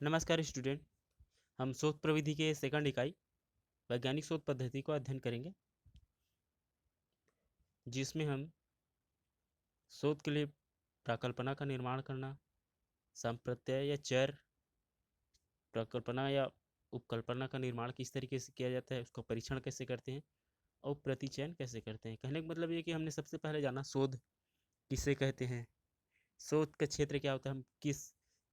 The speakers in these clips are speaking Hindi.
नमस्कार स्टूडेंट। हम शोध प्रविधि के सेकंड इकाई वैज्ञानिक शोध पद्धति को अध्ययन करेंगे, जिसमें हम शोध के लिए प्रकल्पना का निर्माण करना, संप्रत्यय या चर प्रकल्पना या उपकल्पना का निर्माण किस तरीके से किया जाता है, उसका परीक्षण कैसे करते हैं और प्रतिचयन कैसे करते हैं। कहने का मतलब ये कि हमने सबसे पहले जाना शोध किसे कहते हैं, शोध का क्षेत्र क्या होता है, हम किस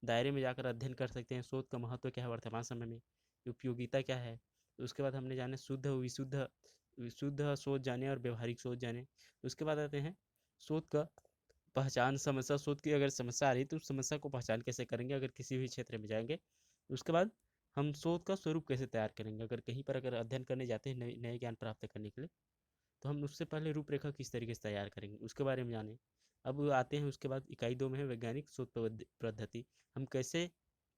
दायरे में जाकर अध्ययन कर सकते हैं, शोध का महत्व क्या है वर्तमान समय में, उपयोगिता क्या है। उसके बाद हमने जाने शुद्ध विशुद्ध विशुद्ध शोध जाने और व्यवहारिक शोध जाने। उसके बाद आते हैं शोध का पहचान समस्या, शोध की अगर समस्या आ रही तो उस समस्या को पहचान कैसे करेंगे अगर किसी भी क्षेत्र में जाएंगे। उसके बाद हम शोध का स्वरूप कैसे तैयार करेंगे, अगर कहीं पर अगर अध्ययन करने जाते हैं नए नए ज्ञान प्राप्त करने के लिए, तो हम उससे पहले रूपरेखा किस तरीके से तैयार करेंगे उसके बारे में जाने। अब आते हैं उसके बाद इकाई 2 में है वैज्ञानिक शोध पद्धति। हम कैसे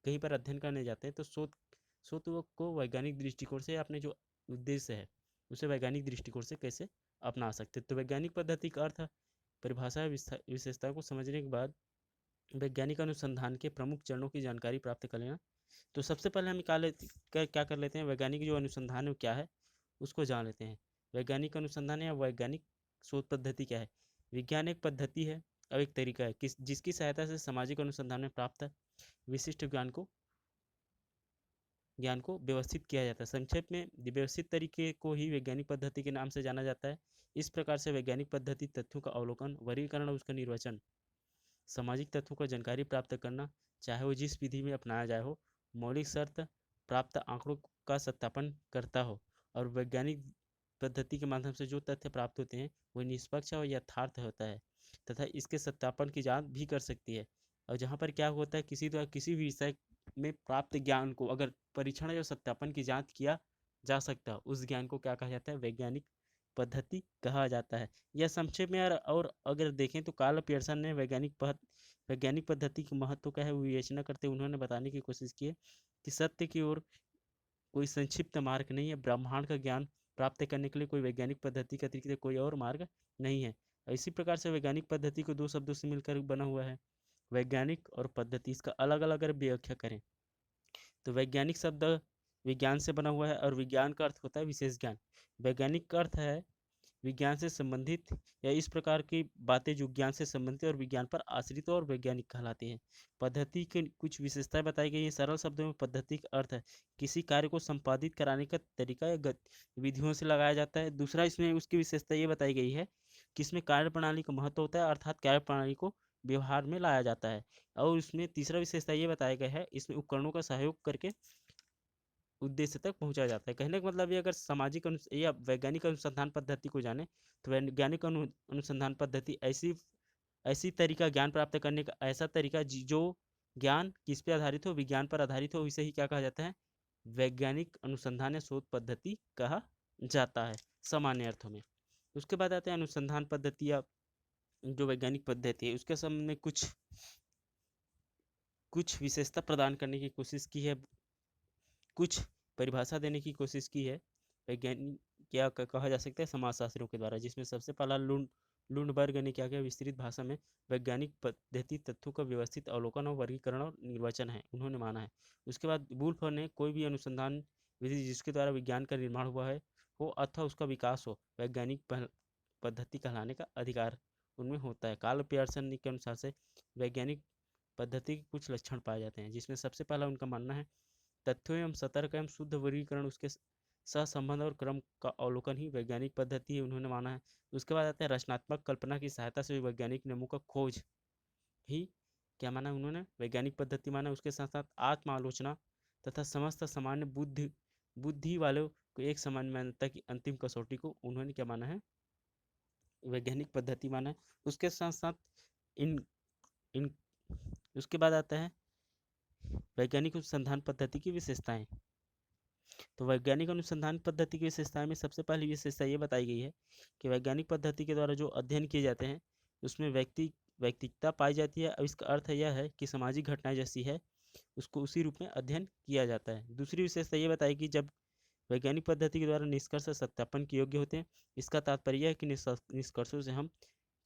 कहीं पर अध्ययन करने जाते हैं तो शोध शोध को वैज्ञानिक दृष्टिकोण से अपने जो उद्देश्य है उसे वैज्ञानिक दृष्टिकोण से कैसे अपना सकते हैं। तो वैज्ञानिक पद्धति का अर्थ परिभाषा विशेषता को समझने के बाद वैज्ञानिक अनुसंधान के प्रमुख चरणों की जानकारी प्राप्त कर लेना। तो सबसे पहले हम क्या कर लेते हैं, वैज्ञानिक जो अनुसंधान है वो क्या है उसको जान लेते हैं। वैज्ञानिक अनुसंधान या वैज्ञानिक शोध पद्धति क्या है। विज्ञान एक पद्धति है और एक तरीका है जिसकी सहायता से सामाजिक अनुसंधान में प्राप्त विशिष्ट ज्ञान को व्यवस्थित किया जाता है। संक्षेप में व्यवस्थित तरीके को ही वैज्ञानिक पद्धति के नाम से जाना जाता है। इस प्रकार से वैज्ञानिक पद्धति तथ्यों का अवलोकन, वर्गीकरण और उसका निर्वचन, सामाजिक तत्वों को जानकारी प्राप्त करना, चाहे वो जिस विधि में अपनाया जाए हो, मौलिक शर्त प्राप्त आंकड़ों का सत्यापन करता हो और वैज्ञानिक पद्धति के माध्यम से जो तथ्य प्राप्त होते हैं वो निष्पक्ष और यथार्थ होता है तथा इसके सत्यापन की जांच भी कर सकती है। और जहाँ पर क्या होता है, किसी भी विषय में प्राप्त ज्ञान को अगर परीक्षण या सत्यापन की जांच किया जा सकता है उस ज्ञान को क्या कहा जाता है, वैज्ञानिक पद्धति कहा जाता है। यह संक्षेप में और अगर देखें तो कार्ल पियर्सन ने वैज्ञानिक पद्धति के महत्व का है विवेचना करते उन्होंने बताने की कोशिश की है कि सत्य की ओर कोई संक्षिप्त मार्ग नहीं है। ब्रह्मांड का ज्ञान प्राप्त करने के लिए कोई वैज्ञानिक पद्धति के अतिरिक्त कोई और मार्ग नहीं है। इसी प्रकार से वैज्ञानिक पद्धति को दो शब्दों से मिलकर बना हुआ है, वैज्ञानिक और पद्धति। इसका अलग अलग अगर व्याख्या करें तो वैज्ञानिक शब्द विज्ञान से बना हुआ है और विज्ञान का अर्थ होता है विशेष ज्ञान। वैज्ञानिक का अर्थ है विज्ञान से संबंधित या इस प्रकार की बातें जो ज्ञान से संबंधित और विज्ञान पर आश्रित और वैज्ञानिक कहलाती हैं। पद्धति की कुछ विशेषताएं बताई गई हैं। सरल शब्दों में पद्धति का अर्थ है किसी कार्य को संपादित कराने का तरीका या विधियों से लगाया जाता है। दूसरा इसमें उसकी विशेषता ये बताई गई है कि इसमें कार्य प्रणाली का महत्व होता है, अर्थात कार्य प्रणाली को व्यवहार में लाया जाता है। और इसमें तीसरा विशेषता ये बताया गया है इसमें उपकरणों का सहयोग करके उद्देश्य तक पहुंचा जाता है। कहने का मतलब ये अगर या वैज्ञानिक अनुसंधान पद्धति को जाने तो वैज्ञानिक अनुसंधान पद्धति ऐसी ऐसी तरीका ज्ञान प्राप्त करने का ऐसा तरीका जो ज्ञान किस पे आधारित हो, विज्ञान पर आधारित हो, इसे ही क्या कहा जाता है, वैज्ञानिक अनुसंधान या शोध पद्धति कहा जाता है सामान्य अर्थों में। उसके बाद आते हैं अनुसंधान पद्धति या जो वैज्ञानिक पद्धति है उसके संबंध में कुछ विशेषता प्रदान करने की कोशिश की है, कुछ परिभाषा देने की कोशिश की है वैज्ञानिक क्या कहा जा सकता है समाजशास्त्रियों के द्वारा, जिसमें सबसे पहला लुंडबर्ग ने क्या किया, विस्तृत भाषा में वैज्ञानिक पद्धति तथ्यों का व्यवस्थित अवलोकन और वर्गीकरण और निर्वचन है उन्होंने माना है। उसके बाद वुल्फ ने कोई भी अनुसंधान विधि जिसके द्वारा विज्ञान का निर्माण हुआ है हो अथवा उसका विकास हो वैज्ञानिक पद्धति कहलाने का अधिकार उनमें होता है। कार्ल पियर्सन के अनुसार से वैज्ञानिक पद्धति के कुछ लक्षण पाए जाते हैं, जिसमें सबसे पहला उनका मानना है तथ्यों एवं सतर्क एवं शुद्ध वर्गीकरण उसके सहसंबंध और क्रम का अवलोकन ही वैज्ञानिक पद्धति है उन्होंने माना है। उसके बाद आते हैं रचनात्मक कल्पना की सहायता से वैज्ञानिक नियमों का खोज ही क्या माना उन्होंने, वैज्ञानिक पद्धति माना। उसके साथ साथ आत्म आलोचना तथा समस्त सामान्य बुद्धि बुद्धि वालों को एक समान मान्यता की अंतिम कसौटी को उन्होंने क्या माना है, वैज्ञानिक पद्धति माना है। उसके साथ साथ इन इन उसके बाद आता है वैज्ञानिक अनुसंधान पद्धति की विशेषताएं। तो वैज्ञानिक अनुसंधान पद्धति की विशेषताएं में सबसे पहली विशेषता ये बताई गई है कि वैज्ञानिक पद्धति के द्वारा जो अध्ययन किए जाते हैं उसमें व्यक्तिगतता पाई जाती है। और इसका अर्थ यह है कि सामाजिक घटनाएं जैसी है उसको उसी रूप में अध्ययन किया जाता है। दूसरी विशेषता ये बताई कि जब वैज्ञानिक पद्धति के द्वारा निष्कर्ष सत्यापन के योग्य होते हैं, इसका तात्पर्य है कि निष्कर्षों से हम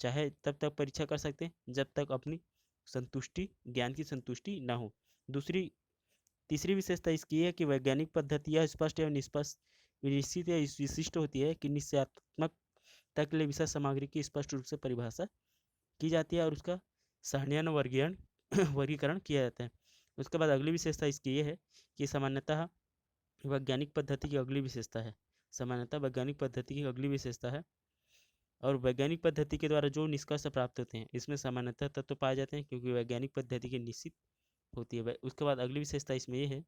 चाहे तब तक परीक्षा कर सकते हैं जब तक अपनी संतुष्टि ज्ञान की संतुष्टि ना हो। दूसरी तीसरी विशेषता इसकी है कि वैज्ञानिक पद्धति यह स्पष्ट एवं निष्पष्ट निश्चित या विशिष्ट होती है कि निश्चयात्मकता के लिए विषय सामग्री की स्पष्ट रूप से परिभाषा की जाती है और उसका सारणीय वर्गीकरण वर्गीकरण किया जाता है। उसके बाद अगली विशेषता इसकी ये है कि सामान्यतः वैज्ञानिक पद्धति की अगली विशेषता है सामान्यतः वैज्ञानिक पद्धति की अगली विशेषता है और वैज्ञानिक पद्धति के द्वारा जो निष्कर्ष प्राप्त होते हैं इसमें सामान्यतः तत्व पाए जाते हैं क्योंकि वैज्ञानिक पद्धति की निश्चित होती है। उसके बाद अगली विशेषता इसमें यह है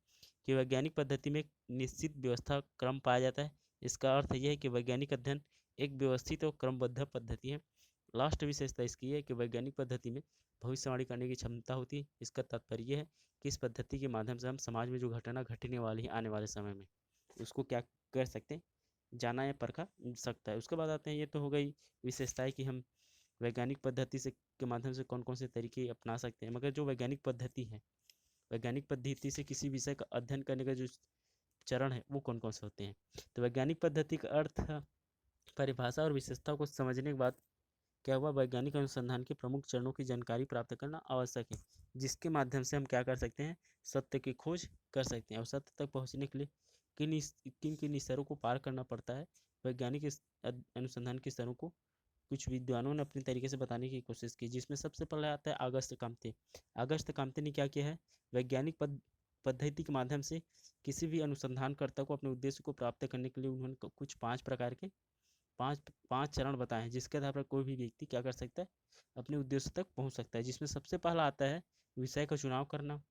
कि वैज्ञानिक पद्धति में एक निश्चित व्यवस्था क्रम पाया जाता है। इसका अर्थ यह है कि वैज्ञानिक अध्ययन एक व्यवस्थित और क्रमबद्ध पद्धति है। लास्ट विशेषता इसकी है कि वैज्ञानिक पद्धति में भविष्यवाणी करने की क्षमता होती है। इसका तात्पर्य यह है कि इस पद्धति के माध्यम से हम समाज में जो घटना घटने वाली है आने वाले समय में उसको क्या कर सकते हैं, जाना या परखा सकता है। उसके बाद आते हैं, ये तो हो गई विशेषताएं कि हम वैज्ञानिक पद्धति से के माध्यम से कौन कौन से तरीके अपना सकते हैं। मगर जो वैज्ञानिक पद्धति है, वैज्ञानिक पद्धति से किसी विषय का अध्ययन करने का जो चरण है वो कौन कौन से होते हैं। तो वैज्ञानिक पद्धति का अर्थ, परिभाषा और विशेषता को समझने के बाद क्या हुआ, वैज्ञानिक अनुसंधान के प्रमुख चरणों की जानकारी प्राप्त करना आवश्यक है, जिसके माध्यम से हम क्या कर सकते हैं, सत्य की खोज कर सकते हैं। और सत्य तक पहुंचने के लिए किन किन स्तरों को पार करना पड़ता है। वैज्ञानिक अनुसंधान के स्तरों को कुछ विद्वानों ने अपने तरीके से बताने की कोशिश की, जिसमें सबसे पहले आता है अगस्त काम्ते। अगस्त काम्ते ने क्या किया है, वैज्ञानिक पद्धति के माध्यम से किसी भी अनुसंधानकर्ता को अपने उद्देश्य को प्राप्त करने के लिए उन्होंने कुछ 5 प्रकार के पांच चरण बताए हैं, जिसके आधार पर कोई भी व्यक्ति क्या कर सकता है, अपने उद्देश्य तक पहुंच सकता है। जिसमें सबसे पहला आता है विषय का चुनाव करना।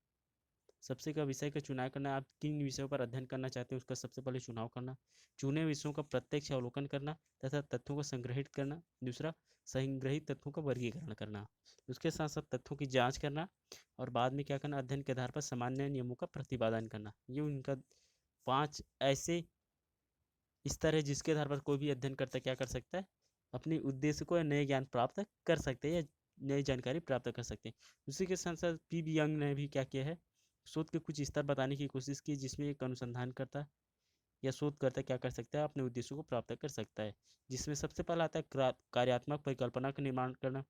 सबसे का विषय का चुनाव करना, आप किन विषयों पर अध्ययन करना चाहते हैं उसका सबसे पहले चुनाव करना। चुने विषयों का प्रत्यक्ष अवलोकन करना तथा तथ्यों को संग्रहित करना। दूसरा, संग्रहित तथ्यों का वर्गीकरण करना। उसके साथ साथ तथ्यों की जांच करना और बाद में क्या करना, अध्ययन के आधार पर सामान्य नियमों का प्रतिपादन करना। ये उनका 5 ऐसे स्तर है जिसके आधार पर कोई भी अध्ययन करता क्या कर सकता है, अपने उद्देश्य को या नए ज्ञान प्राप्त कर सकते हैं या नई जानकारी प्राप्त कर सकते हैं। उसी के साथ साथ पी यंग ने भी क्या किया है, शोध के कुछ स्तर बताने की कोशिश की, जिसमें एक अनुसंधान करता या शोधकर्ता क्या कर सकता है, अपने उद्देश्यों को प्राप्त कर सकता है। जिसमें सबसे पहला आता है कार्यात्मक परिकल्पना का निर्माण करना।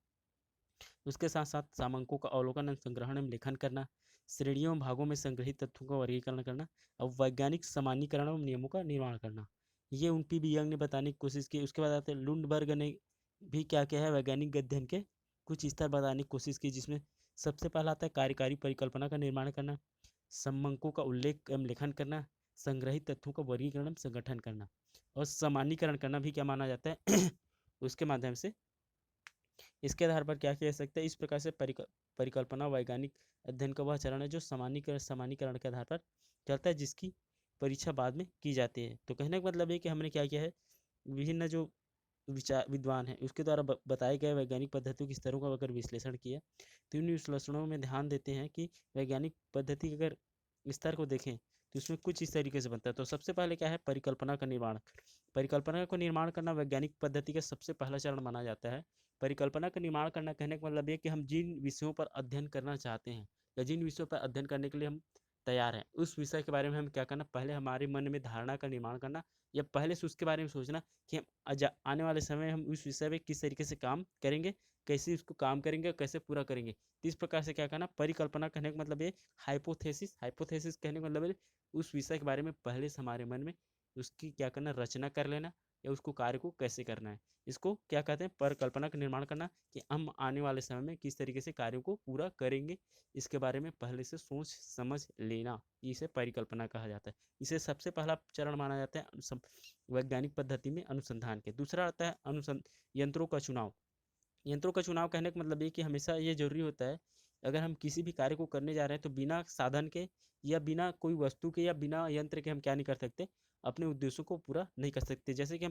उसके साथ साथ सामंकों का अवलोकन, संग्रहण एवं लेखन करना, श्रेणियों भागों में संग्रहित तथ्यों का वर्गीकरण करना और वैज्ञानिक सामान्यीकरण एवं नियमों का निर्माण करना। ये उन पी बी यंग ने बताने की कोशिश की। उसके बाद आते हैं लुंडबर्ग ने भी क्या किया है, वैज्ञानिक अध्ययन के कुछ स्तर बताने की कोशिश की, जिसमें सबसे पहला आता है कार्यकारी परिकल्पना का निर्माण करना, समंकों का उल्लेख एवं लेखन करना, संग्रहित तथ्यों का वर्गीकरण एवं संगठन करना और सामान्यीकरण करना भी क्या माना जाता है उसके माध्यम से। इसके आधार पर क्या किया जा सकता है, इस प्रकार से परिकल्पना वैज्ञानिक अध्ययन का वह चरण है जो सामान्यीकरण के आधार पर चलता है, जिसकी परीक्षा बाद में की जाती है। तो कहने का मतलब है कि हमने क्या किया है, विभिन्न जो विचार विद्वान है उसके द्वारा बताए गए वैज्ञानिक पद्धतियों के स्तरों का अगर विश्लेषण किया तो इन विश्लेषणों में ध्यान देते हैं कि वैज्ञानिक पद्धति के अगर स्तर को देखें तो इसमें कुछ इस तरीके से बनता है। तो सबसे पहले क्या है, परिकल्पना का निर्माण। परिकल्पना को निर्माण करना वैज्ञानिक पद्धति का सबसे पहला चरण माना जाता है। परिकल्पना का निर्माण करना कहने का मतलब ये कि हम जिन विषयों पर अध्ययन करना चाहते हैं या जिन विषयों पर अध्ययन करने के लिए हम तैयार हैं, उस विषय के बारे में हम क्या करना, पहले हमारे मन में धारणा का निर्माण करना या पहले से उसके बारे में सोचना कि हम आने वाले समय में हम उस विषय में किस तरीके से काम करेंगे, कैसे उसको काम करेंगे और कैसे पूरा करेंगे। तो इस प्रकार से क्या करना, परिकल्पना कहने का मतलब ये हाइपोथेसिस। हाइपोथेसिस कहने का मतलब है उस विषय के बारे में पहले से हमारे मन में उसकी क्या करना, रचना कर लेना या उसको कार्य को कैसे करना है। इसको क्या कहते हैं, परिकल्पना का निर्माण करना, कि हम आने वाले समय में किस तरीके से कार्यों को पूरा करेंगे, इसके बारे में पहले से सोच समझ लेना, इसे परिकल्पना कहा जाता है। इसे सबसे पहला चरण माना जाता है वैज्ञानिक पद्धति में अनुसंधान के। दूसरा आता है यंत्रों का चुनाव। यंत्रों का चुनाव कहने का मतलब ये कि हमेशा ये जरूरी होता है, अगर हम किसी भी कार्य को करने जा रहे हैं तो बिना साधन के या बिना कोई वस्तु के या बिना यंत्र के हम क्या नहीं कर सकते, अपने उद्देश्यों को पूरा नहीं कर सकते। जैसे कि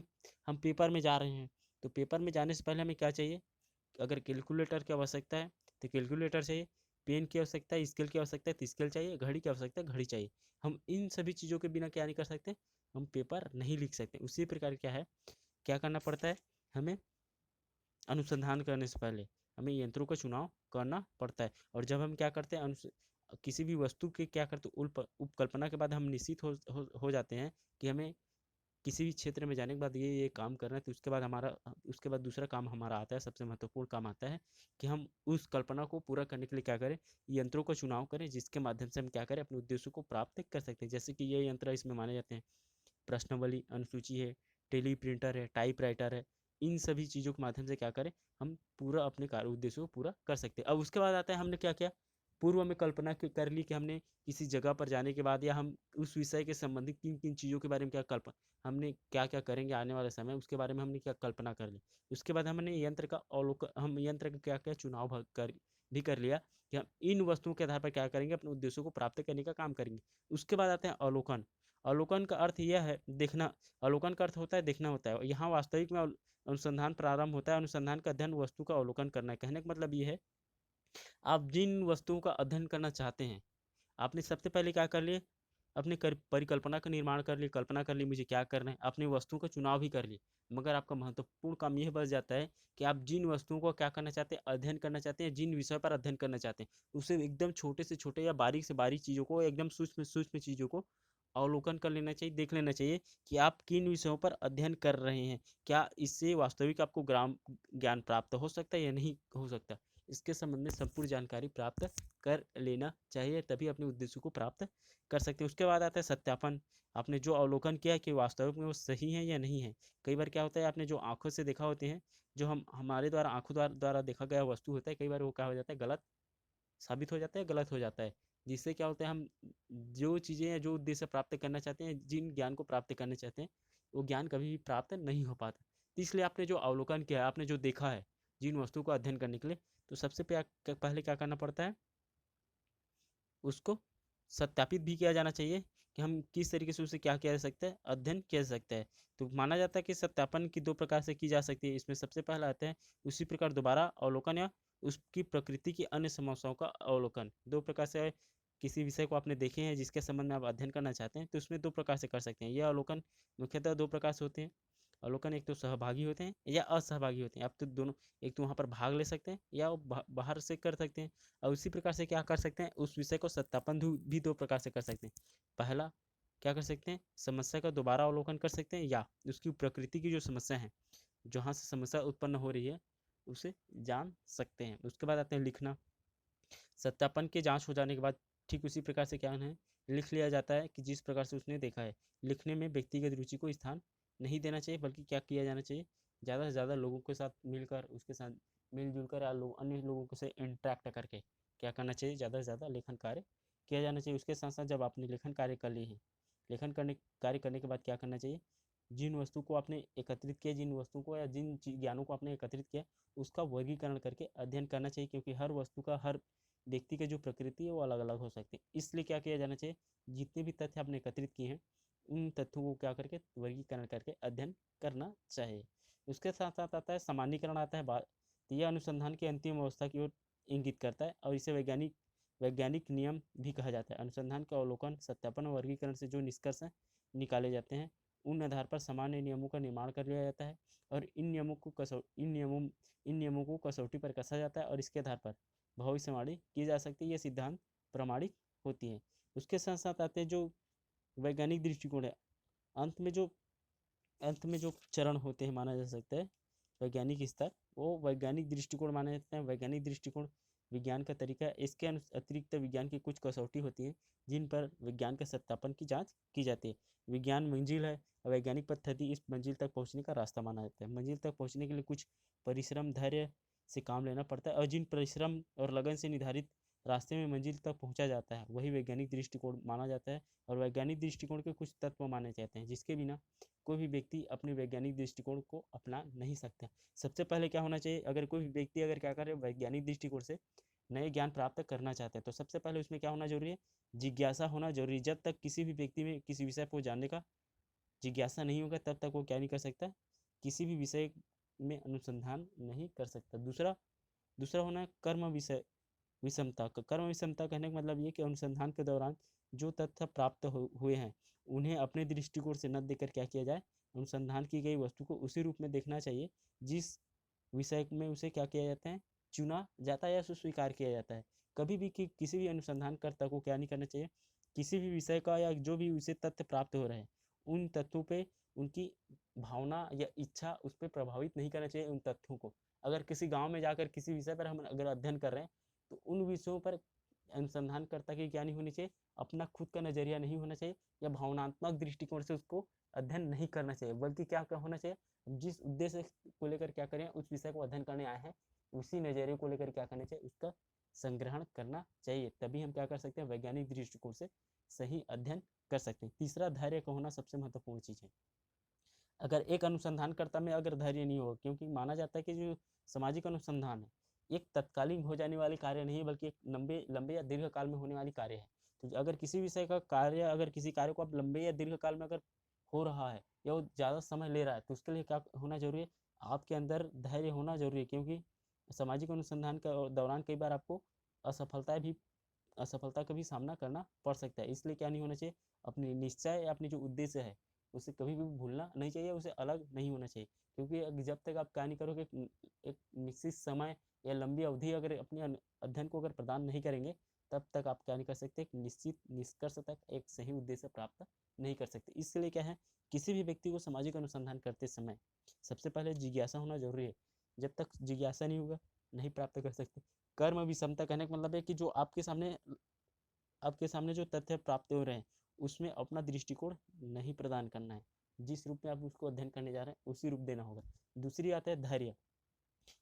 हम पेपर में जा रहे हैं तो पेपर में जाने से पहले हमें क्या चाहिए, अगर कैलकुलेटर की आवश्यकता है तो कैलकुलेटर चाहिए, पेन की आवश्यकता है, स्केल की आवश्यकता है तो स्केल चाहिए, घड़ी की आवश्यकता है, घड़ी चाहिए। हम इन सभी चीज़ों के बिना क्या नहीं कर सकते, हम पेपर नहीं लिख सकते। उसी प्रकार क्या है, क्या करना पड़ता है, हमें अनुसंधान करने से पहले हमें यंत्रों का चुनाव करना पड़ता है। और जब हम क्या करते हैं, किसी भी वस्तु के क्या करते उपकल्पना के बाद हम निश्चित हो जाते हैं कि हमें किसी भी क्षेत्र में जाने के बाद ये काम करना है, तो उसके बाद दूसरा काम हमारा आता है, सबसे महत्वपूर्ण काम आता है कि हम उस कल्पना को पूरा करने के लिए क्या करें, यंत्रों का चुनाव करें, जिसके माध्यम से हम क्या करें, अपने उद्देश्यों को प्राप्त कर सकते हैं। जैसे कि ये यंत्र इसमें माने जाते हैं, प्रश्नावली, अनुसूची है, टेली प्रिंटर है, टाइप राइटर है। इन सभी चीज़ों के माध्यम से क्या करें, हम पूरा अपने कार्य उद्देश्यों को पूरा कर सकते हैं। अब उसके बाद आता है हमने क्या किया, पूर्व में कल्पना कर ली कि हमने किसी जगह पर जाने के बाद या हम उस विषय के संबंधित किन किन चीज़ों के बारे में क्या कल्पना, हमने क्या क्या करेंगे आने वाले समय, उसके बारे में हमने क्या कल्पना कर ली। उसके बाद हमने यंत्र का अवलोकन, हम यंत्र का क्या क्या चुनाव कर लिया कि हम इन वस्तुओं के आधार पर क्या करेंगे, अपने उद्देश्यों को प्राप्त करने का काम करेंगे। उसके बाद आते हैं अवलोकन। अवलोकन का अर्थ यह है देखना, अवलोकन का अर्थ होता है देखना होता है। यहाँ वास्तविक में अनुसंधान प्रारंभ होता है। अनुसंधान का अध्ययन वस्तु का अवलोकन करना है। कहने का मतलब ये है, आप जिन वस्तुओं का अध्ययन करना चाहते हैं, आपने सबसे पहले क्या कर लिए, अपने परिकल्पना का निर्माण कर लिए, कल्पना कर ली मुझे क्या करना है, अपनी वस्तुओं का चुनाव भी कर लिए। मगर आपका महत्वपूर्ण काम यह बच जाता है कि आप जिन वस्तुओं को क्या करना चाहते हैं, अध्ययन करना चाहते हैं, जिन विषय पर अध्ययन करना चाहते हैं, उसे एकदम छोटे से छोटे या बारीक से बारीक चीज़ों को, एकदम सूक्ष्म सूक्ष्म चीज़ों को अवलोकन कर लेना चाहिए, देख लेना चाहिए कि आप किन विषयों पर अध्ययन कर रहे हैं। क्या इससे वास्तविक आपको ज्ञान प्राप्त हो सकता है या नहीं हो सकता, इसके संबंध में संपूर्ण जानकारी प्राप्त कर लेना चाहिए, तभी अपने उद्देश्य को प्राप्त कर सकते हैं। उसके बाद आता है सत्यापन। आपने जो अवलोकन किया कि वास्तविक में वो सही है या नहीं है। कई बार क्या होता है, आपने जो आंखों से देखा होते हैं, जो हम हमारे द्वारा आंखों द्वारा देखा गया वस्तु होता है, कई बार वो क्या हो जाता है, गलत साबित हो जाता है, गलत हो जाता है। जिससे क्या होता है, हम जो चीज़ें या जो उद्देश्य प्राप्त करना चाहते हैं, जिन ज्ञान को प्राप्त करना चाहते हैं, वो ज्ञान कभी भी प्राप्त नहीं हो पाता। तो इसलिए आपने जो अवलोकन किया है, आपने जो देखा है जिन वस्तु को अध्ययन करने के लिए, तो सबसे पहले क्या करना पड़ता है, उसको सत्यापित भी किया जाना चाहिए कि हम किस तरीके से उसे क्या किया जा सकता है, अध्ययन किया जा सकता है। तो माना जाता है कि सत्यापन की दो प्रकार से की जा सकती है। इसमें सबसे पहला आता है उसी प्रकार दोबारा अवलोकन या उसकी प्रकृति की अन्य समस्याओं का अवलोकन। दो प्रकार से किसी विषय को आपने देखे हैं जिसके संबंध में आप अध्ययन करना चाहते हैं, तो उसमें दो प्रकार से कर सकते हैं। यह अवलोकन मुख्यतः दो प्रकार से होते हैं। अवलोकन एक तो सहभागी होते हैं या असहभागी होते हैं। आप तो दोनों, एक तो वहाँ पर भाग ले सकते हैं या बाहर से कर सकते हैं। और उसी प्रकार से क्या कर सकते हैं, उस विषय को सत्यापन भी दो प्रकार से कर सकते हैं। पहला क्या कर सकते हैं, समस्या का दोबारा अवलोकन कर सकते हैं या उसकी प्रकृति की जो समस्या है, जहाँ से समस्या उत्पन्न हो रही है, उसे जान सकते हैं। उसके बाद आते हैं लिखना। सत्यापन की जांच हो जाने के बाद ठीक उसी प्रकार से क्या है, लिख लिया जाता है कि जिस प्रकार से उसने देखा है। लिखने में व्यक्तिगत रुचि को स्थान नहीं देना चाहिए, बल्कि क्या किया जाना चाहिए, ज़्यादा से ज़्यादा लोगों के साथ मिलकर, उसके साथ मिलजुल कर या अन्य लोगों से इंटरेक्ट करके क्या करना चाहिए, ज़्यादा से ज़्यादा लेखन कार्य किया जाना चाहिए। उसके साथ साथ जब आपने लेखन कार्य कर लिए हैं, लेखन कार्य करने के बाद क्या करना चाहिए, जिन वस्तु को आपने एकत्रित किया, जिन वस्तुओं को या जिन ज्ञानों को आपने एकत्रित किया, उसका वर्गीकरण करके अध्ययन करना चाहिए। क्योंकि हर वस्तु का, हर व्यक्ति की जो प्रकृति है वो अलग अलग हो सकती है। इसलिए क्या किया जाना चाहिए, जितने भी तथ्य आपने एकत्रित किए हैं, उन तथ्यों को क्या करके वर्गीकरण करके अध्ययन करना चाहिए। उसके साथ साथ आता है सामान्यीकरण आता है बात। तो यह अनुसंधान की अंतिम अवस्था की ओर इंगित करता है और इसे वैज्ञानिक वैज्ञानिक नियम भी कहा जाता है। अनुसंधान के अवलोकन, सत्यापन और वर्गीकरण से जो निष्कर्ष निकाले जाते हैं, उन आधार पर सामान्य नियमों का निर्माण कर लिया जाता है और इन नियमों को कसौटी पर कसा जाता है और इसके आधार पर भविष्यवाणी की जा सकती है। ये सिद्धांत प्रमाणिक होती है। उसके साथ साथ आते हैं जो वैज्ञानिक दृष्टिकोण है। अंत में जो अंत में जो चरण होते हैं, माना जा सकता है वैज्ञानिक स्तर, वो वैज्ञानिक दृष्टिकोण माने जाते हैं। वैज्ञानिक दृष्टिकोण विज्ञान का तरीका है। इसके अतिरिक्त विज्ञान की कुछ कसौटी होती है जिन पर विज्ञान के सत्यापन की जांच की जाती है। विज्ञान मंजिल है, वैज्ञानिक पद्धति इस मंजिल तक पहुंचने का रास्ता माना जाता है। मंजिल तक पहुंचने के लिए कुछ परिश्रम, धैर्य से काम लेना पड़ता है और जिन परिश्रम और लगन से निर्धारित रास्ते में मंजिल तक पहुंचा जाता है, वही वैज्ञानिक दृष्टिकोण माना जाता है। और वैज्ञानिक दृष्टिकोण के कुछ तत्व माने जाते हैं जिसके बिना कोई भी व्यक्ति अपने वैज्ञानिक दृष्टिकोण को अपना नहीं सकता। सबसे पहले क्या होना चाहिए, अगर कोई भी व्यक्ति अगर क्या करे, वैज्ञानिक दृष्टिकोण से नए ज्ञान प्राप्त करना चाहते हैं, तो सबसे पहले उसमें क्या होना जरूरी है, जिज्ञासा होना जरूरी है। जब तक किसी भी व्यक्ति में किसी विषय को जानने का जिज्ञासा नहीं होगा, तब तक वो क्या नहीं कर सकता, किसी भी विषय में अनुसंधान नहीं कर सकता। दूसरा दूसरा होना है कर्म विषय विषमता। कर्म विषमता कहने का मतलब ये कि अनुसंधान के दौरान जो तथ्य प्राप्त हुए हैं, उन्हें अपने दृष्टिकोण से न देखकर क्या किया जाए, अनुसंधान की गई वस्तु को उसी रूप में देखना चाहिए जिस विषय में उसे क्या किया जाता है, चुना जाता है या उसे स्वीकार किया जाता है। कभी भी किसी भी अनुसंधानकर्ता को क्या नहीं करना चाहिए, किसी भी विषय का या जो भी उसे तथ्य प्राप्त हो रहे हैं, उन तथ्यों पे उनकी भावना या इच्छा उस पर प्रभावित नहीं करना चाहिए उन तथ्यों को। अगर किसी गांव में जाकर किसी विषय पर हम अगर अध्ययन कर रहे हैं तो उन विषयों पर अनुसंधानकर्ता की क्या नहीं होनी चाहिए, अपना खुद का नजरिया नहीं होना चाहिए या भावनात्मक दृष्टिकोण से उसको अध्ययन नहीं करना चाहिए, बल्कि क्या क्या होना चाहिए, जिस उद्देश्य को लेकर क्या करें उस विषय को अध्ययन करने आए हैं उसी नजरिए को लेकर क्या करना चाहिए, उसका संग्रहण करना चाहिए। तभी हम क्या कर सकते हैं, वैज्ञानिक दृष्टिकोण से सही अध्ययन कर सकते हैं। तीसरा, धैर्य का होना सबसे महत्वपूर्ण चीज है। अगर एक अनुसंधानकर्ता में अगर धैर्य नहीं होगा, क्योंकि माना जाता है कि जो सामाजिक अनुसंधान है एक तत्कालीन हो जाने वाली कार्य नहीं है, बल्कि एक लंबे लंबे या दीर्घ काल में होने वाली कार्य है। तो अगर किसी विषय का कार्य, अगर किसी कार्य को आप लंबे या दीर्घ काल में अगर हो रहा है या वो ज़्यादा समय ले रहा है तो उसके लिए क्या होना जरूरी है, आपके अंदर धैर्य होना जरूरी है। क्योंकि सामाजिक अनुसंधान के दौरान कई बार आपको असफलताएं भी असफलता का भी सामना करना पड़ सकता है। इसलिए क्या नहीं होना चाहिए, अपनी निश्चय या अपनी जो उद्देश्य है उसे कभी भी भूलना नहीं चाहिए, उसे अलग नहीं होना चाहिए। क्योंकि जब तक आप क्या नहीं करोगे, एक निश्चित समय या लंबी अवधि अगर अपने अध्ययन को अगर प्रदान नहीं करेंगे तब तक आप क्या नहीं कर सकते, एक निश्चित निष्कर्ष तक एक सही उद्देश्य प्राप्त नहीं कर सकते। इसलिए क्या है, किसी भी व्यक्ति को सामाजिक अनुसंधान करते समय सबसे पहले जिज्ञासा होना जरूरी है। जब तक जिज्ञासा नहीं होगा नहीं प्राप्त कर सकते। कर्म विषमता कहने का मतलब है कि जो आपके सामने जो तथ्य प्राप्त हो रहे हैं उसमें अपना दृष्टिकोण नहीं प्रदान करना है, जिस रूप में आप उसको अध्ययन करने जा रहे हैं उसी रूप देना होगा। दूसरी आता है धैर्य।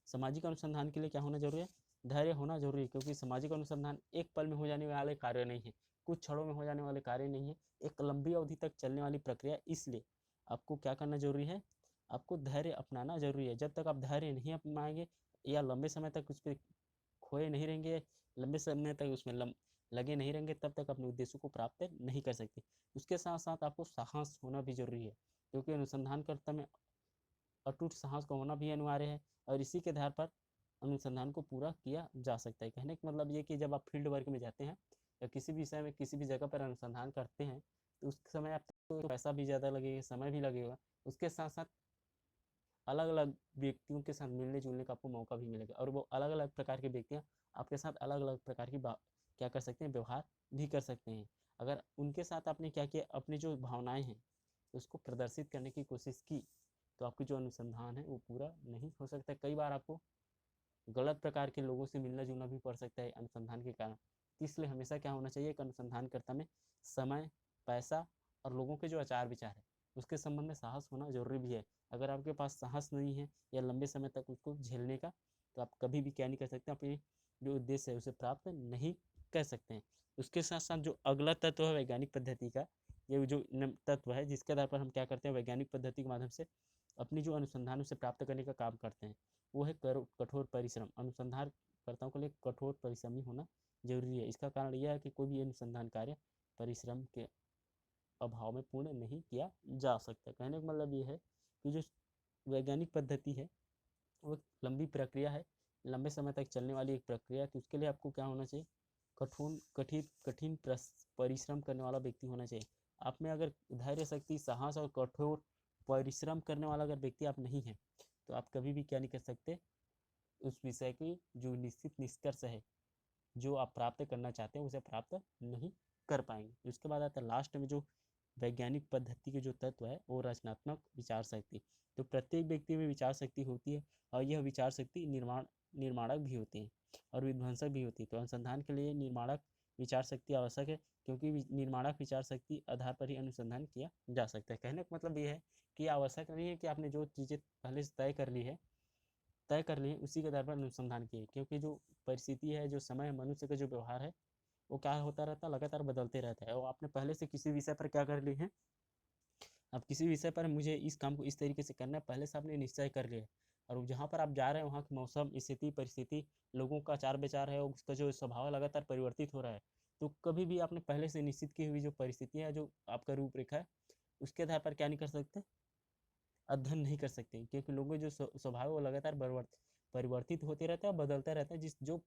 सामाजिक अनुसंधान के लिए क्या होना जरूरी है, धैर्य होना जरूरी है। क्योंकि सामाजिक अनुसंधान एक पल में हो जाने वाले कार्य नहीं है, कुछ क्षणों में हो जाने वाले कार्य नहीं है, एक लंबी अवधि तक चलने वाली प्रक्रिया। इसलिए आपको क्या करना जरूरी है, आपको धैर्य अपनाना जरूरी है। जब तक आप धैर्य नहीं अपनाएंगे या लंबे समय तक उस पर खोए नहीं रहेंगे, लंबे समय तक उसमें लगे नहीं रहेंगे, तब तक अपने उद्देश्यों को प्राप्त नहीं कर सकते। उसके साथ साथ आपको साहस होना भी जरूरी है, क्योंकि अनुसंधानकर्ता में अटूट साहस का होना भी अनिवार्य है और इसी के आधार पर अनुसंधान को पूरा किया जा सकता है। कहने का मतलब ये कि जब आप फील्ड वर्क में जाते हैं या किसी भी विषय में किसी भी जगह पर अनुसंधान करते हैं तो उस समय आपको पैसा भी ज़्यादा लगेगा, समय भी लगेगा। उसके साथ साथ अलग अलग व्यक्तियों के साथ मिलने जुलने का आपको मौका भी मिलेगा और वो अलग अलग प्रकार के व्यक्तियाँ आपके साथ अलग अलग प्रकार की क्या कर सकते हैं, व्यवहार भी कर सकते हैं। अगर उनके साथ आपने क्या किया, अपनी जो भावनाएं हैं उसको प्रदर्शित करने की कोशिश की तो आपकी जो अनुसंधान है वो पूरा नहीं हो सकता। कई बार आपको गलत प्रकार के लोगों से मिलना जुलना भी पड़ सकता है अनुसंधान के कारण। इसलिए हमेशा क्या होना चाहिए, एक अनुसंधानकर्ता में समय, पैसा और लोगों के जो आचार विचार है उसके संबंध में साहस होना जरूरी भी है। अगर आपके पास साहस नहीं है या लंबे समय तक उसको झेलने का, तो आप कभी भी क्या नहीं कर सकते, अपने जो उद्देश्य है उसे प्राप्त नहीं कर सकते हैं। उसके साथ साथ जो अगला तत्व है वैज्ञानिक पद्धति का, ये जो तत्व है जिसके आधार पर हम क्या करते हैं, वैज्ञानिक पद्धति के माध्यम से अपनी जो अनुसंधान उसे प्राप्त करने का काम करते हैं, वो है कठोर परिश्रम। अनुसंधानकर्ताओं के लिए कठोर परिश्रमी होना जरूरी है। इसका कारण यह है कि कोई भी अनुसंधान कार्य परिश्रम के अभाव में पूर्ण नहीं किया जा सकता। कहने का मतलब ये है कि जो वैज्ञानिक पद्धति है वो लंबी प्रक्रिया है, लंबे समय तक चलने वाली एक प्रक्रिया है। तो उसके लिए आपको क्या होना चाहिए, कठोर कठिन कठिन परिश्रम करने वाला व्यक्ति होना चाहिए। आप में अगर धैर्य शक्ति, साहस और कठोर परिश्रम करने वाला अगर व्यक्ति आप नहीं है तो आप कभी भी क्या नहीं कर सकते, उस विषय की जो निश्चित निष्कर्ष है जो आप प्राप्त करना चाहते हैं उसे प्राप्त नहीं कर पाएंगे। उसके बाद आता है लास्ट में जो वैज्ञानिक पद्धति के जो तत्व है वो रचनात्मक विचार शक्ति। तो प्रत्येक व्यक्ति में विचार शक्ति होती है और यह विचार शक्ति निर्माणक भी होती है और विध्वंसक भी होती है। तो अनुसंधान के लिए निर्माणक विचार शक्ति आवश्यक है, क्योंकि निर्माणक विचार शक्ति आधार पर ही अनुसंधान किया जा सकता है। कहने का मतलब ये है कि आवश्यक नहीं है कि आपने जो चीज़ें पहले से तय कर ली है उसी के आधार पर अनुसंधान किए, क्योंकि जो परिस्थिति है, जो समय है, मनुष्य का जो व्यवहार है वो क्या होता रहता है, लगातार बदलते रहता है। और आपने पहले से किसी विषय पर क्या कर ली है, अब किसी विषय पर मुझे इस काम को इस तरीके से करना है, पहले से आपने निश्चय कर लिया है। और जहाँ पर आप जा रहे हैं वहाँ की मौसम, स्थिति, परिस्थिति, लोगों का आचार विचार है, उसका जो स्वभाव लगातार परिवर्तित हो रहा है। तो कभी भी आपने पहले से निश्चित की हुई जो परिस्थितियाँ है, जो आपका रूपरेखा है, उसके आधार पर क्या नहीं कर सकते, अध्ययन नहीं कर सकते। क्योंकि लोगों जो स्वभाव है वो लगातार परिवर्तित होते रहते हैं और बदलता रहता है, जिस जो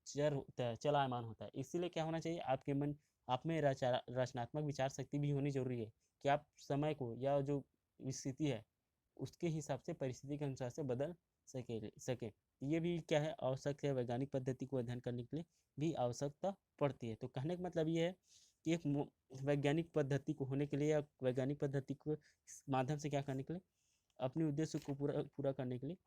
चर होता है, चलायमान होता है। इसीलिए क्या होना चाहिए, आपके मन आप में रचनात्मक विचार शक्ति भी होनी जरूरी है कि आप समय को या जो स्थिति है उसके हिसाब से, परिस्थिति के अनुसार से बदल सके। ये भी क्या है, आवश्यक है। वैज्ञानिक पद्धति को अध्ययन करने के लिए भी आवश्यकता पड़ती है। तो कहने का मतलब ये है कि एक वैज्ञानिक पद्धति को होने के लिए या वैज्ञानिक पद्धति को माध्यम से क्या करने के लिए, अपने उद्देश्य को पूरा पूरा करने के लिए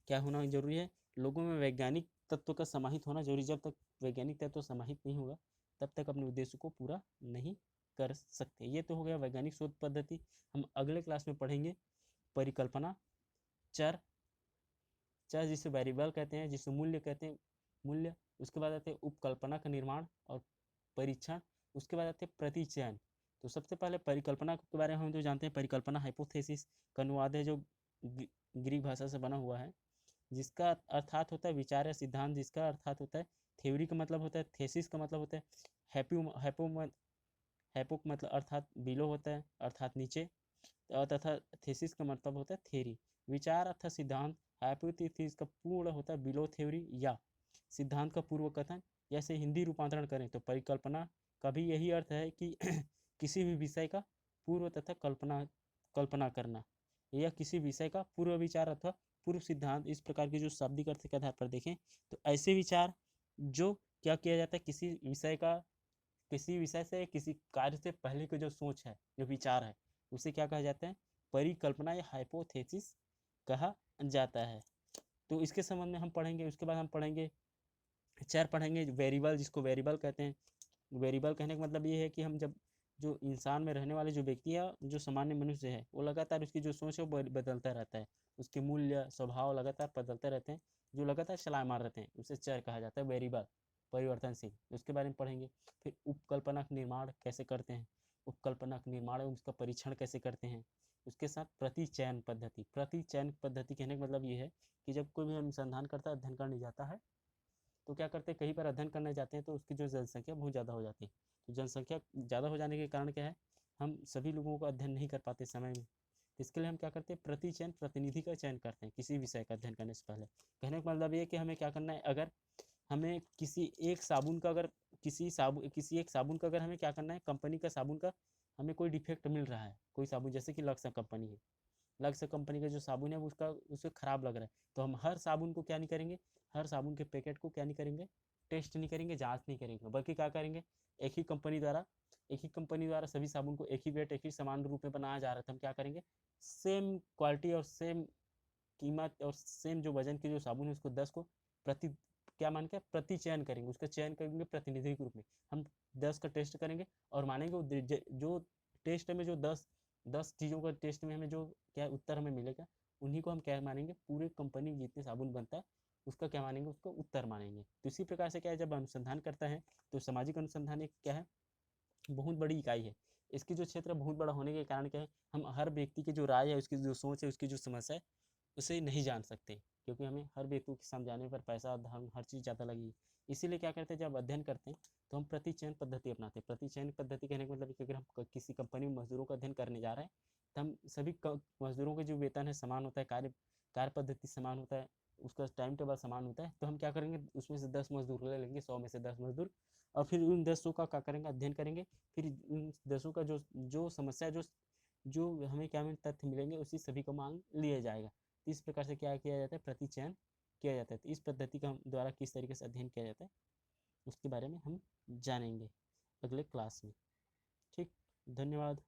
क्या होना जरूरी है, लोगों में वैज्ञानिक तत्व का समाहित होना जरूरी। जब तक वैज्ञानिक तत्व समाहित नहीं होगा तब तक अपने उद्देश्य को पूरा नहीं कर सकते। ये तो हो गया वैज्ञानिक शोध पद्धति। हम अगले क्लास में पढ़ेंगे परिकल्पना, चर, चर जिसे वेरिएबल कहते हैं, जिसे मूल्य कहते हैं, मूल्य। उसके बाद आते हैं उपकल्पना का निर्माण और परीक्षण। उसके बाद आते हैं प्रतिचयन। तो सबसे पहले परिकल्पना के बारे में हम जो जानते हैं, परिकल्पना हाइपोथेसिस का अनुवाद है जो ग्रीक भाषा से बना हुआ है, जिसका अर्थात होता है विचार या सिद्धांत, जिसका अर्थात होता है थ्योरी का मतलब होता है, थेसिस का मतलब होता है हैपो का मतलब अर्थात बिलो होता है, अर्थात नीचे, तथा थेसिस का मतलब होता है थ्योरी, विचार अर्थात सिद्धांत। हाइपोथेसिस का पूर्ण होता है बिलो थ्योरी या सिद्धांत का पूर्व कथन। जैसे हिंदी रूपांतरण करें तो परिकल्पना का भी यही अर्थ है कि किसी भी विषय का पूर्व तथा कल्पना करना, या किसी विषय का पूर्व विचार अथवा पूर्व सिद्धांत। इस प्रकार के जो शाब्दिक अर्थ के आधार पर देखें तो ऐसे विचार जो क्या किया जाता है, किसी विषय से किसी कार्य से पहले की जो सोच है, जो विचार है, उसे क्या कहा जाता है, परिकल्पना या हाइपोथेसिस कहा जाता है। तो इसके संबंध में हम पढ़ेंगे। उसके बाद हम पढ़ेंगे चर, पढ़ेंगे वेरिएबल, जिसको वेरिएबल कहते हैं। वेरिएबल कहने का मतलब ये है कि हम जब जो इंसान में रहने वाले जो व्यक्ति है, जो सामान्य मनुष्य है, वो लगातार उसकी जो सोच है वो बदलता रहता है, उसके मूल्य स्वभाव लगातार बदलते रहते हैं, जो लगातार चलायमान रहते हैं, उसे चर कहा जाता है, वेरिएबल, परिवर्तनशील। उसके बारे में पढ़ेंगे। फिर उपकल्पना का निर्माण कैसे करते हैं, उपकल्पना का निर्माण और उसका परीक्षण कैसे करते हैं। उसके साथ प्रतिचयन पद्धति। प्रतिचयन पद्धति कहने का मतलब ये है कि जब कोई भी अनुसंधान करता है, अध्ययन करने जाता है, तो क्या करते हैं, कहीं पर अध्ययन करने जाते हैं तो उसकी जो जनसंख्या बहुत ज़्यादा हो जाती है। तो जनसंख्या ज़्यादा हो जाने के कारण क्या है, हम सभी लोगों को अध्ययन नहीं कर पाते समय में। इसके लिए हम क्या करते हैं, प्रतिचयन, प्रतिनिधि का चयन करते हैं किसी विषय का अध्ययन करने से पहले। कहने का मतलब ये है कि हमें क्या करना है, अगर हमें किसी एक साबुन का अगर किसी एक साबुन का अगर हमें क्या करना है, कंपनी का साबुन का हमें कोई डिफेक्ट मिल रहा है, कोई साबुन जैसे कि लक्स कंपनी है, लक्स कंपनी का जो साबुन है उसका उसे खराब लग रहा है, तो हम हर साबुन को क्या नहीं करेंगे, हर साबुन के पैकेट को क्या नहीं करेंगे, टेस्ट नहीं करेंगे, जांच नहीं करेंगे, बल्कि क्या करेंगे, एक ही कंपनी द्वारा सभी साबुन को एक ही वेट, एक ही समान रूप में बनाया जा रहा है, तो हम क्या करेंगे, सेम क्वालिटी और सेम कीमत और सेम जो वजन की जो साबुन है उसको 10 को प्रति क्या मान के प्रति चयन करेंगे, उसका चयन करेंगे प्रतिनिधि के रूप में। हम 10 का टेस्ट करेंगे और मानेंगे जो टेस्ट में जो 10 चीज़ों का टेस्ट में हमें जो क्या उत्तर हमें मिलेगा, उन्हीं को हम क्या मानेंगे, पूरे कंपनी जितने साबुन बनता है उसका क्या मानेंगे, उसको उत्तर मानेंगे। तो इसी प्रकार से क्या है, जब अनुसंधान करता है तो सामाजिक अनुसंधान एक क्या है, बहुत बड़ी इकाई है। इसकी जो क्षेत्र बहुत बड़ा होने के कारण क्या है, हम हर व्यक्ति की जो राय है, उसकी जो सोच है, उसकी जो समस्या है, उसे नहीं जान सकते, क्योंकि हमें हर व्यक्ति के समझाने पर पैसा, धर्म, हर चीज़ ज़्यादा लगी। इसीलिए क्या करते हैं, जब अध्ययन करते हैं तो हम प्रतिचयन पद्धति अपनाते हैं। प्रतिचयन पद्धति कहने का मतलब कि अगर हम किसी कंपनी में मजदूरों का अध्ययन करने जा रहे हैं तो हम सभी मजदूरों का जो वेतन है समान होता है, कार्य पद्धति समान होता है, उसका टाइम टेबल समान होता है, तो हम क्या करेंगे, उसमें से 10 मजदूर ले लेंगे, 100 में से 10 मजदूर, और फिर उन 10 का क्या करेंगे, अध्ययन करेंगे। फिर उन 10 का जो जो समस्या जो जो हमें क्या तथ्य मिलेंगे उसी सभी को मान लिया जाएगा। इस प्रकार से क्या किया जाता है, प्रतिचयन किया जाता है। तो इस पद्धति का द्वारा किस तरीके से अध्ययन किया जाता है उसके बारे में हम जानेंगे अगले क्लास में। ठीक, धन्यवाद।